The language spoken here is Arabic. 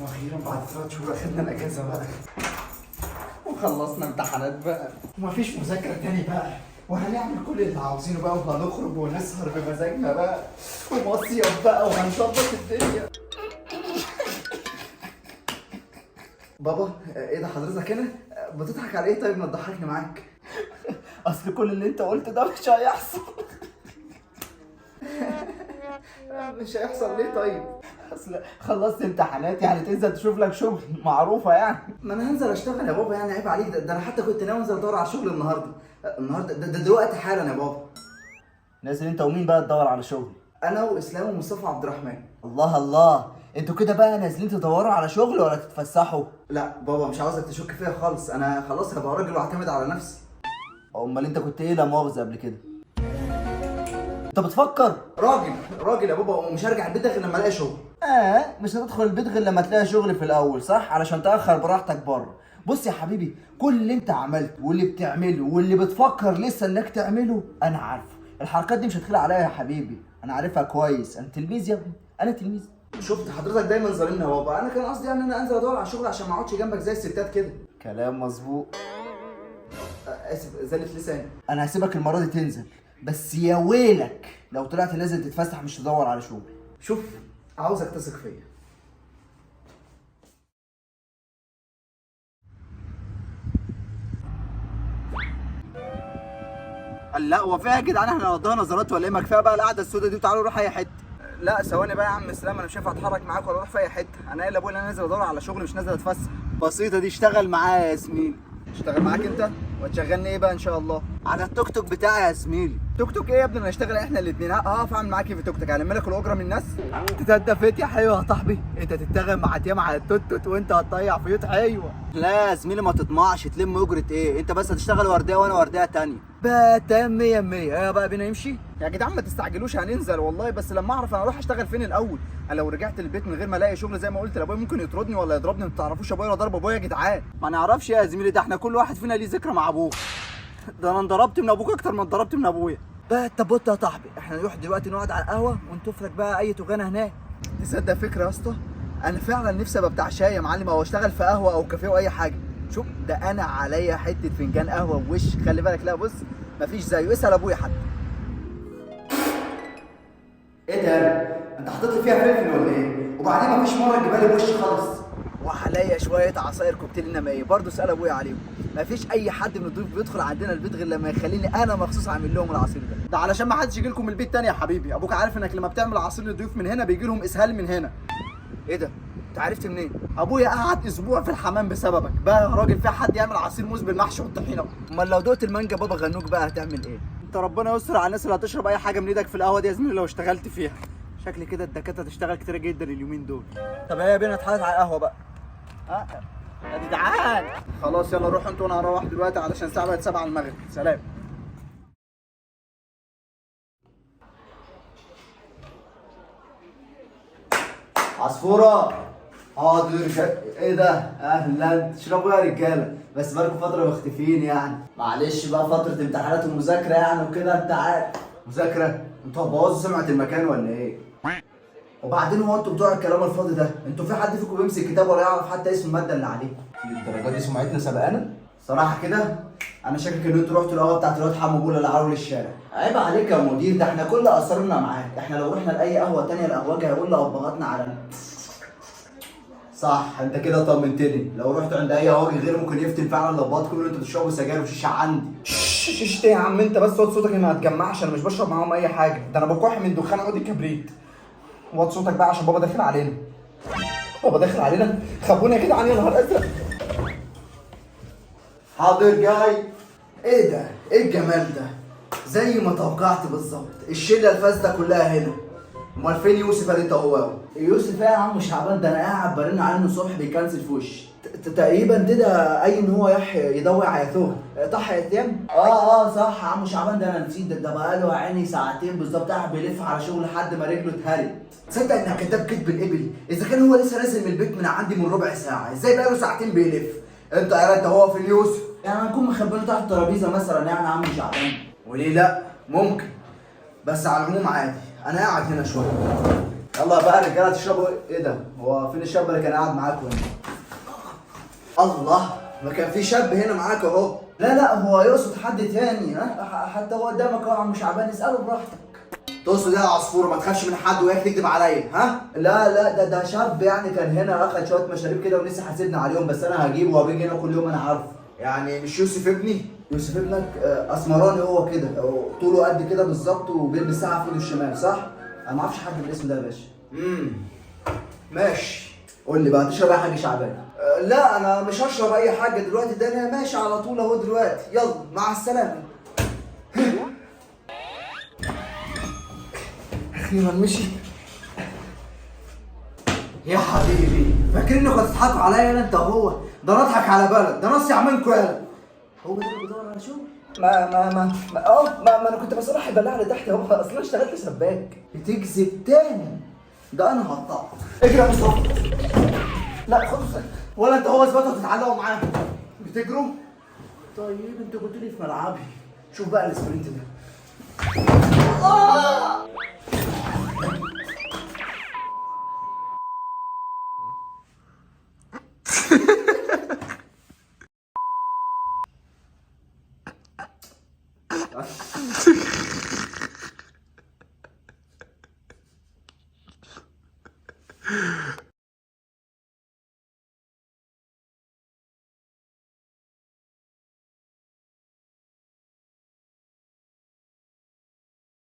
واخيرا بعد 3 شهور اخدنا الاجازه بقى وخلصنا امتحانات بقى ومفيش مذاكره تاني بقى، وهنعمل كل اللي عاوزينه بقى وهنخرج ونسهر بمزاجنا بقى ومصيف بقى وهنظبط الدنيا. بابا ايه ده حضرتك هنا؟ بتضحك على ايه؟ طيب ما تضحكني معاك. اصل كل اللي انت قلت ده مش هيحصل. مش هيحصل ليه طيب؟ اصل خلصت امتحانات يعني تنزل تشوف لك شغل معروفه يعني. ما انا هنزل اشتغل يا بابا، يعني عيب عليك. ده انا حتى كنت ناوي انزل ادور على شغل النهارده ده دلوقتي حالا يا بابا. نازل انت ومين بقى تدور على شغل؟ انا واسلام ومصطفى عبد الرحمن. الله الله، انتوا كده بقى نازلين تدوروا على شغل ولا تتفسحوا؟ لا بابا مش عاوزك تشك فيا خالص، انا خلاص هبقى راجل واعتمد على نفسي. امال انت كنت ايه لا مؤاخذه قبل كده؟ انت بتفكر؟ راجل يا بابا، ومش هرجع البيت غير لما الاقي شغل. مش هتدخل البيت غير لما تلاقي شغل في الاول، صح؟ علشان تاخر براحتك بره. بص يا حبيبي، كل اللي انت عملته واللي بتعمله واللي بتفكر لسه انك تعمله انا عارفه. الحركات دي مش هتخلق عليا يا حبيبي، انا عارفها كويس. انا تلميذ يا ابني، انا تلميذ. شفت حضرتك دايما ظالمني يا بابا، انا كان قصدي يعني ان انا انزل ادور على شغل عشان ما اقعدش جنبك زي الستات كده. كلام مظبوط. اسف زلت لساني. انا هسيبك المره دي تنزل، بس يا ويلك لو طلعت نازل تتفسح مش تدور على شغل. شوف عاوزك تثق فيا. لا هو فيها يا جدعان احنا هنقضيها نظرات ولا ايه؟ ما كفايه بقى القعده السوداء دي وتعالوا نروح اي حته. لا ثواني بقى يا عم اسلام، انا مش هينفع اتحرك معاك ولا اروح في اي حته. انا قايل لابويا ان انا نازل ادور على شغل مش نازل اتفسح. بسيطه دي، اشتغل معايا يا زميلي. اشتغل معاك انت؟ وهتشغلني ايه بقى ان شاء الله؟ على التوك توك بتاعي يا زميلي. توك توك ايه يا ابني؟ انا هنشتغل احنا الاثنين. هقف اعمل معاك ايه في توك توك؟ هلم لك الاجره من الناس؟ تتدفيت يا حلوه يا صاحبي، انت تتغم مع تيام على التوت توت وانت هتضيع فيوت حلوه. لا يا زميلي ما تطمعش، تلم اجره ايه؟ انت بس هتشتغل ورديه وانا ورديه تانيه بقى. تمام 100 100. ايه بقى بينا يمشي؟ يا جدعان ما تستعجلوش، هننزل والله، بس لما اعرف انا اروح اشتغل فين الاول. انا لو رجعت البيت من غير ما الاقي شغل زي ما قلت لابويا ممكن يطردني ولا يضربني. ما تعرفوش ابويا ولا ضرب ابويا يا جدعان. ما نعرفش يا زميلي، ده احنا كل واحد فينا ليه ذكرى مع ابوه. ده انا انضربت من ابوك اكتر ما انضربت من ابويا. بقى طب بص يا صاحبي، احنا نروح دلوقتي نقعد على القهوه ونشوف لك بقى اي تغانه هناك. تصدق فكره يا اسطى؟ انا فعلا نفسي ابقى بتاع شاي يا معلم، او اشتغل في قهوه او كافيه او اي حاجه. شوف ده انا عليا حته فنجان قهوه بوش، خلي بالك. لا بص مفيش زيه، اسال ابويا حتى. ايه ده؟ انت حاطط لي فيها فلفل ولا ايه؟ وبعدين مفيش مره تجيبها لي بوش خالص. وعليا شويه عصاير كوكتيل انما ايه، برضه اسال ابويا عليهم. مفيش اي حد من الضيوف بيدخل عندنا البيت غير لما يخليني انا مخصوص اعمل لهم العصير ده علشان ما حدش يجي لكم من البيت تاني يا حبيبي. ابوك عارف انك لما بتعمل عصير للضيوف من هنا بيجي لهم اسهال من هنا. ايه ده؟ انت عرفت منين؟ ابويا قعد اسبوع في الحمام بسببك. بقى يا راجل في حد يعمل عصير موز بالمحشي والطحينه؟ امال لو دقت المانجا بابا غنوج بقى هتعمل ايه؟ انت ربنا يستر على الناس اللي هتشرب اي حاجه من ايدك في القهوه دي يا زميلي لو اشتغلت فيها. شكل كده الدكاتره تشتغل كتير جدا اليومين دول. طب هيا بينا نتحرك على القهوه بقى. يا جدعان خلاص يلا روحوا انتوا، وانا هروح دلوقتي علشان الساعه بقت 7 المغرب. سلام. عصفوره حاضر. ايه ده؟ اهلا، تشربوا يا رجاله؟ بس بقالكم فتره مختفيين يعني. معلش بقى فتره امتحانات ومذاكره يعني وكده، انت عارف. مذاكره؟ انتوا هتبوظوا سمعه المكان ولا ايه؟ وبعدين هو انتوا بتوع الكلام الفاضي ده؟ انتوا في حد فيكم بيمسك كتاب ولا يعرف حتى اسم الماده اللي عليه؟ للدرجه دي سمعتنا سبقانا؟ صراحه كده انا شاكك ان انتوا رحتوا القهوه بتاعت الواد حمو بولا اللي على الشارع. عيب عليك يا مدير، ده احنا كل اسرارنا معاك. احنا لو رحنا لاي قهوه تانيه القهوجي هيقول لابهاتنا على صح. انت كده طمنتني. لو رحت عند اي قهوجي غير ممكن يفتن فعلا لابهاتكم يقولوا انتوا بتشربوا سجاير وشيشه عندي. ششت يا عم انت، بس وطي صوتك ما هتجمعش. انا مش بشرب معاهم اي حاجه، ده انا بكح من دخان عود الكبريت. وطي صوتك بقى عشان بابا داخل علينا. بابا داخل علينا، خبونا يا جدعان يا نهار ازرق. حاضر جاي. ايه ده؟ ايه الجمال ده؟ زي ما توقعت بالظبط، الشله الفاسده كلها هنا. امال فين يوسف ادي هو؟ يوسف ايه يا عم شعبان؟ ده انا قاعد برن عليه من الصبح بيكنسل في وشي. تقريبا كده قايل ان هو يدور على يتوه. طح يا اتيام؟ صح يا عم شعبان، ده انا نسيت. ده بقاله عيني ساعتين بالظبط قاعد بيلف على شغل لحد ما رجله اتهرت. تصدق انك كداب كدب الابل؟ اذا كان هو لسه نازل من البيت من عندي من ربع ساعه، ازاي بقاله ساعتين بيلف؟ انت يا انت هو في اليوسف يعني هنكون مخبينه تحت الترابيزه مثلا يعني يا عم شعبان؟ وليه لا؟ ممكن، بس على العموم عادي، انا قاعد هنا شويه. يلا بقى رجاله تشربوا ايه ده؟ هو فين الشاب اللي كان قاعد معاكم هنا؟ الله، ما كان في شاب هنا معاك اهو. لا هو يقصد حد تاني، ها؟ حتى هو قدامك اهو يا عم شعبان، اساله براحتك. تقصد ايه يا عصفور؟ ما تخافش من حد وياك تكذب عليا، ها؟ لا ده شاب يعني كان هنا اخد شويه مشاريب كده ونسي حاسبنا عليهم، بس انا هجيبه وبيجي هنا كل يوم انا عارفه. يعني مش يوسف ابني؟ يوسف ابنك اسمراني هو كده، طوله قد كده بالظبط وبيلبس ساعه في ايده الشمال صح؟ انا ما اعرفش حد بالاسم ده يا باشا. ماشي. قول لي بقى تشرب اي حاجه شعبان؟ لا انا مش هشرب اي حاجه دلوقتي، ده انا ماشي على طول اهو دلوقتي. يلا مع السلامه. اخيرا مشي. يا حبيبي، فاكرين انكم هتضحكوا عليا انا انت وهو؟ ده انا اضحك على بلد، ده انا اصيع منكم يالا. هو ده اللي بيدور على شغل؟ ما انا كنت بصراحه بلاع لتحت اهو، اصل انا اشتغلت سباك. بتكذب تاني؟ ده انا هقطعك. اجري يا مصطفى. لا خد ولا انت هو اثبتوا تتعلقوا معاه؟ بتجروا؟ طيب انتوا قلتوا لي في ملعبي، شوف بقى السبرنت ده.